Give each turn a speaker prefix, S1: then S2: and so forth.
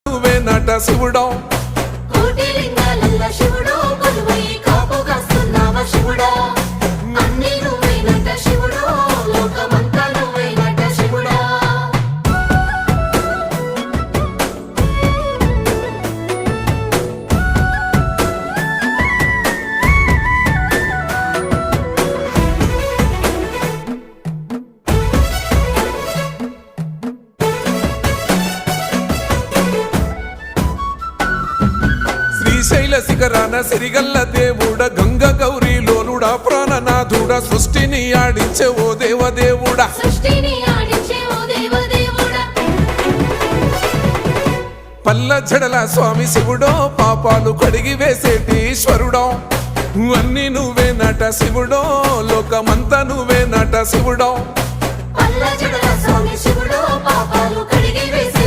S1: నువ్వే నట శివుడా
S2: కోటి లింగాలల్ల శివుడా కొలువై కాపు కాస్తున్నావ శివుడా అన్నీ నువ్వే నట శివుడా లోకమంతా నువ్వే నట శివుడా
S1: శ్రీశైల శిఖరాన సిరిగల్ల దేవుడ గంగ గౌరీ లోలుడా ప్రాణనాథుడా సృష్టిని ఆడించే ఓ దేవదేవుడా
S2: సృష్టిని ఆడించే ఓ దేవదేవుడా
S1: పల్ల జడల స్వామి శివుడో పాపాలు కడిగి వేసేటి ఈశ్వరుడో అన్ని నువ్వే నట శివుడో లోకమంతా నువ్వే నట శివుడో
S2: పల్ల జడల స్వామి శివుడో పాపాలు కడిగి వేసే